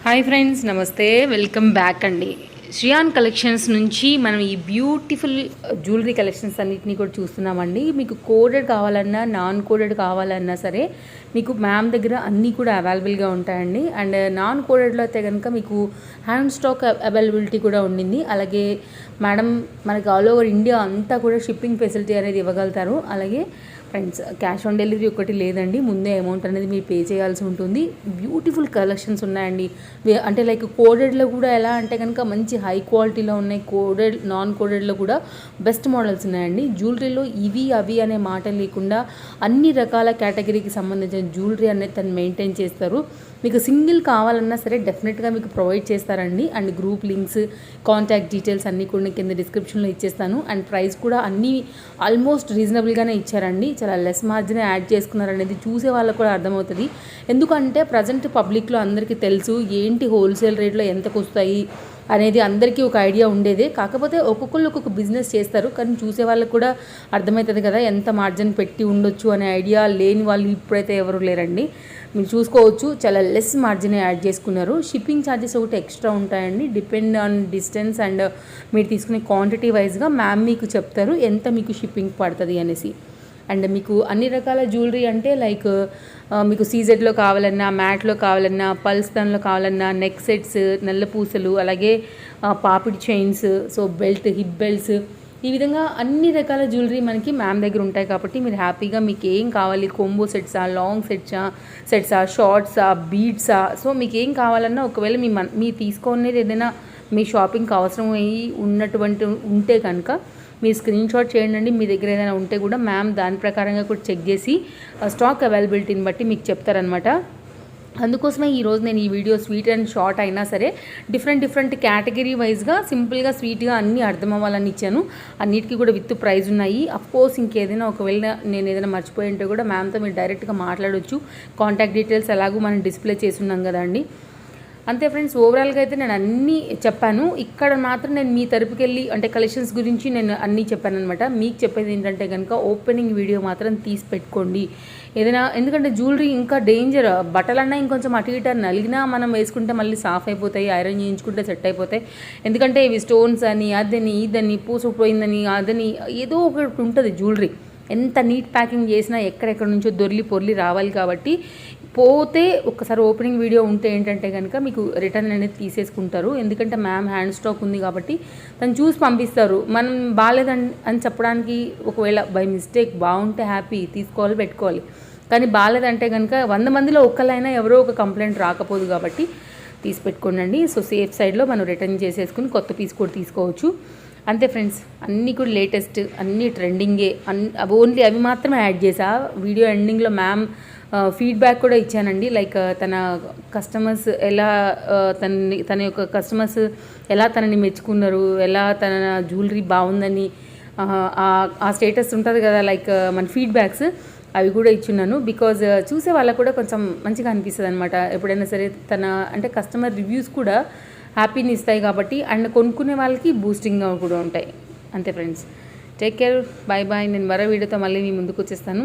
Hi friends, నమస్తే. Welcome back అండి. Shriyan collections నుంచి మనం ఈ బ్యూటిఫుల్ జ్యువెలరీ కలెక్షన్స్ అన్నిటిని కూడా చూస్తున్నామండి. మీకు కోడెడ్ కావాలన్నా నాన్ కోడెడ్ కావాలన్నా సరే మీకు మ్యామ్ దగ్గర అన్నీ కూడా అవైలబుల్గా ఉంటాయండి. అండ్ నాన్ కోడెడ్లో అయితే కనుక మీకు హ్యాండ్ స్టాక్ అవైలబిలిటీ కూడా ఉండింది. అలాగే మేడం మనకి ఆల్ ఓవర్ ఇండియా అంతా కూడా షిప్పింగ్ ఫెసిలిటీ అనేది ఇవ్వగలుగుతారు. అలాగే ఫ్రెండ్స్, క్యాష్ ఆన్ డెలివరీ ఒకటి లేదండి, ముందే అమౌంట్ అనేది మీరు పే చేయాల్సి ఉంటుంది. బ్యూటిఫుల్ కలెక్షన్స్ ఉన్నాయండి. అంటే లైక్ కోడెడ్లో కూడా ఎలా అంటే కనుక మంచి హై క్వాలిటీలో ఉన్నాయి. కోడెడ్ నాన్ కోడెడ్లో కూడా బెస్ట్ మోడల్స్ ఉన్నాయండి. జ్యువెలరీలో ఇవి అవి అనే మాట లేకుండా అన్ని రకాల కేటగిరీకి సంబంధించిన జ్యువెలరీ అనేది తను మెయింటైన్ చేస్తారు. మీకు సింగిల్ కావాలన్నా సరే డెఫినెట్గా మీకు ప్రొవైడ్ చేస్తారండి. And group links, contact details అన్నీ కూడా కింద డిస్క్రిప్షన్లో ఇచ్చేస్తాను. అండ్ ప్రైస్ కూడా అన్నీ ఆల్మోస్ట్ రీజనబుల్గానే ఇచ్చారండి. చాలా లెస్ మార్జిన్ యాడ్ చేసుకున్నారనేది చూసే వాళ్ళకు కూడా అర్థమవుతుంది. ఎందుకంటే ప్రజెంట్ పబ్లిక్లో అందరికీ తెలుసు ఏంటి హోల్సేల్ రేట్లో ఎంతకు వస్తాయి అనేది అందరికీ ఒక ఐడియా ఉండేదే. కాకపోతే ఒక్కొక్కళ్ళు ఒక్కొక్క బిజినెస్ చేస్తారు, కానీ చూసే వాళ్ళకి కూడా అర్థమవుతుంది కదా ఎంత మార్జిన్ పెట్టి ఉండొచ్చు అనే ఐడియా లేని వాళ్ళు ఇప్పుడైతే ఎవరు లేరండి. మీరు చూసుకోవచ్చు, చాలా లెస్ మార్జిన్ యాడ్ చేసుకున్నారు. షిప్పింగ్ ఛార్జెస్ ఒకటి ఎక్స్ట్రా ఉంటాయండి, డిపెండ్ ఆన్ డిస్టెన్స్ అండ్ మీరు తీసుకునే క్వాంటిటీ వైజ్గా మ్యామ్ మీకు చెప్తారు ఎంత మీకు షిప్పింగ్ పడుతుంది అనేసి. అండ్ మీకు అన్ని రకాల జ్యువెలరీ అంటే లైక్ మీకు సీజెడ్లో కావాలన్నా, మ్యాట్లో కావాలన్నా, పల్స్ దానిలో కావాలన్నా, నెక్ సెట్స్, నల్ల పూసలు, అలాగే పాపిడి chains, so belt, hip belts, ఈ విధంగా అన్ని రకాల జ్యువెలరీ మనకి మ్యామ్ దగ్గర ఉంటాయి. కాబట్టి మీరు హ్యాపీగా మీకు ఏం కావాలి, కొంబో సెట్సా, లాంగ్ సెట్సా, షార్ట్సా, బీడ్సా, సో మీకు ఏం కావాలన్నా ఒకవేళ మీ తీసుకునేది ఏదైనా మీ షాపింగ్కి అవసరం అయ్యి ఉన్నటువంటి ఉంటే కనుక మీరు స్క్రీన్ షాట్ చేయండి. మీ దగ్గర ఏదైనా ఉంటే కూడా మ్యామ్ దాని ప్రకారంగా కూడా చెక్ చేసి స్టాక్ అవైలబిలిటీని బట్టి మీకు చెప్తారనమాట. అందుకోసమే ఈరోజు నేను ఈ వీడియో స్వీట్ అండ్ షార్ట్ అయినా సరే డిఫరెంట్ కేటగిరీ వైజ్గా సింపుల్గా స్వీట్గా అన్నీ అర్థం అవ్వాలని ఇచ్చాను. అన్నిటికీ కూడా విత్ ప్రైజ్ ఉన్నాయి. అఫ్కోర్స్ ఇంకేదైనా ఒకవేళ నేను ఏదైనా మర్చిపోయి ఉంటే కూడా మ్యామ్తో మీరు డైరెక్ట్గా మాట్లాడవచ్చు. కాంటాక్ట్ డీటెయిల్స్ ఎలాగూ మనం డిస్ప్లే చేసి ఉన్నాం కదండి. అంతే ఫ్రెండ్స్, ఓవరాల్గా అయితే నేను అన్నీ చెప్పాను. ఇక్కడ మాత్రం నేను మీ తరపుకి వెళ్ళి అంటే కలెక్షన్స్ గురించి నేను అన్నీ చెప్పాను అనమాట. మీకు చెప్పేది ఏంటంటే కనుక ఓపెనింగ్ వీడియో మాత్రం తీసి పెట్టుకోండి ఏదైనా, ఎందుకంటే జ్యువెలరీ ఇంకా డేంజర్. బట్టలన్నా ఇంకొంచెం అటు ఇటు నలిగినా మనం వేసుకుంటే మళ్ళీ సాఫ్ అయిపోతాయి, ఐరన్ చేయించుకుంటే సెట్ అయిపోతాయి. ఎందుకంటే ఇవి స్టోన్స్ అని, అదని, ఇదని, పూసుకుపోయిందని, అదని ఏదో ఒకటి ఉంటుంది జ్యువెలరీ. ఎంత నీట్ ప్యాకింగ్ చేసినా ఎక్కడెక్కడ నుంచో దొర్లి పొర్లి రావాలి. కాబట్టి పోతే ఒక్కసారి ఓపెనింగ్ వీడియో ఉంటే ఏంటంటే కనుక మీకు రిటర్న్ అనేది తీసేసుకుంటారు. ఎందుకంటే మ్యామ్ హ్యాండ్ స్టాక్ ఉంది కాబట్టి తను చూసి పంపిస్తారు. మనం బాగాలేదని అని చెప్పడానికి ఒకవేళ బై మిస్టేక్ బాగుంటే హ్యాపీ తీసుకోవాలి, పెట్టుకోవాలి. కానీ బాగాలేదంటే కనుక 100 మందిలో ఒక్కళ్ళైనా ఎవరో ఒక కంప్లైంట్ రాకపోదు కాబట్టి తీసి పెట్టుకోండి. సో సేఫ్ సైడ్లో మనం రిటర్న్ చేసేసుకుని కొత్త పీస్ కూడా తీసుకోవచ్చు. అంతే ఫ్రెండ్స్, అన్నీ కూడా లేటెస్ట్, అన్నీ ట్రెండింగే. ఓన్లీ అవి మాత్రమే యాడ్ చేసా. వీడియో ఎండింగ్లో మ్యామ్ ఫీడ్బ్యాక్ కూడా ఇచ్చానండి. లైక్ తన కస్టమర్స్ ఎలా తన యొక్క కస్టమర్స్ ఎలా తనని మెచ్చుకున్నారు, ఎలా తన జ్యువెలరీ బాగుందని ఆ స్టేటస్ ఉంటుంది కదా, లైక్ మన ఫీడ్బ్యాక్స్ అవి కూడా ఇచ్చున్నాను. బికాజ్ చూసే వాళ్ళకు కూడా కొంచెం మంచిగా అనిపిస్తుంది అనమాట. ఎప్పుడైనా సరే తన అంటే కస్టమర్ రివ్యూస్ కూడా హ్యాపీని ఇస్తాయి కాబట్టి, అండ్ కొనుక్కునే వాళ్ళకి బూస్టింగ్గా కూడా ఉంటాయి. అంతే friends, take care, bye bye. నేను మరో వీడియోతో మళ్ళీ మీ ముందుకు వచ్చేస్తాను.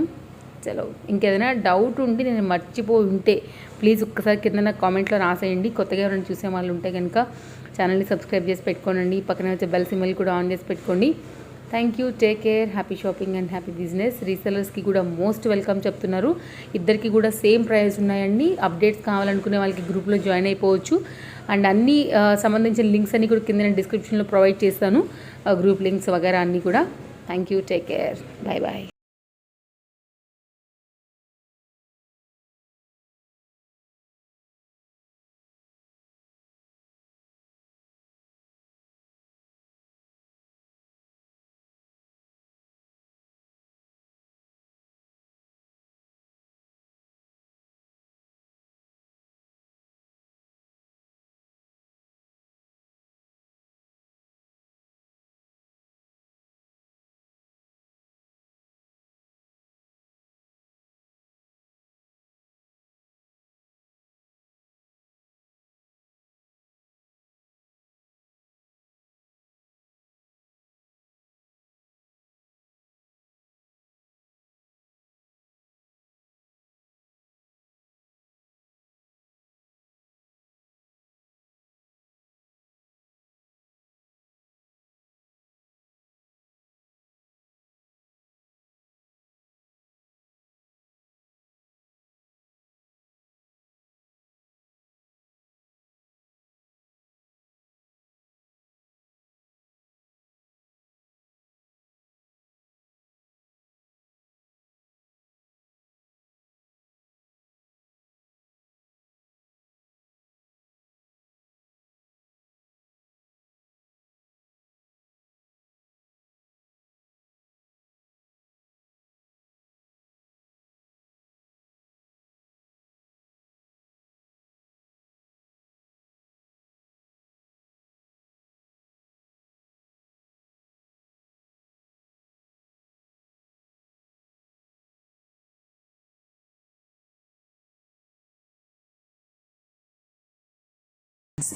చలో, ఇంకేదైనా డౌట్ ఉండి నేను మర్చిపోయి ఉంటే ప్లీజ్ ఒక్కసారి కింద నాకు కామెంట్లో రాసేయండి. కొత్తగా ఎవరైనా చూసే వాళ్ళు ఉంటే కనుక ఛానల్ని సబ్స్క్రైబ్ చేసి పెట్టుకోనండి. పక్కన వచ్చే బెల్ సింబల్ కూడా ఆన్ చేసి పెట్టుకోండి. Thank you, take care, happy shopping and happy business. రీసెలర్స్కి కూడా మోస్ట్ వెల్కమ్ చెప్తున్నారు. ఇద్దరికి కూడా సేమ్ ప్రైస్ ఉన్నాయండి. అప్డేట్స్ కావాలనుకునే వాళ్ళకి గ్రూప్లో జాయిన్ అయిపోవచ్చు. అండ్ అన్నీ సంబంధించిన లింక్స్ అన్నీ కూడా కింద నేను డిస్క్రిప్షన్లో ప్రొవైడ్ చేస్తాను, గ్రూప్ లింక్స్ వగేరా అన్నీ కూడా. Thank you, take care, bye bye.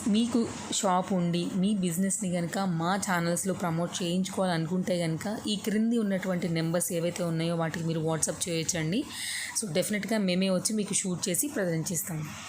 మీకు షాప్ ఉండి మీ బిజినెస్ని కనుక మా ఛానల్స్లో ప్రమోట్ చేయించుకోవాలనుకుంటే కనుక ఈ క్రింది ఉన్నటువంటి నెంబర్స్ ఏవైతే ఉన్నాయో వాటికి మీరు వాట్సాప్ చేయొచ్చండి. సో డెఫినెట్గా మేమే వచ్చి మీకు షూట్ చేసి ప్రజెంట్ చేస్తాము.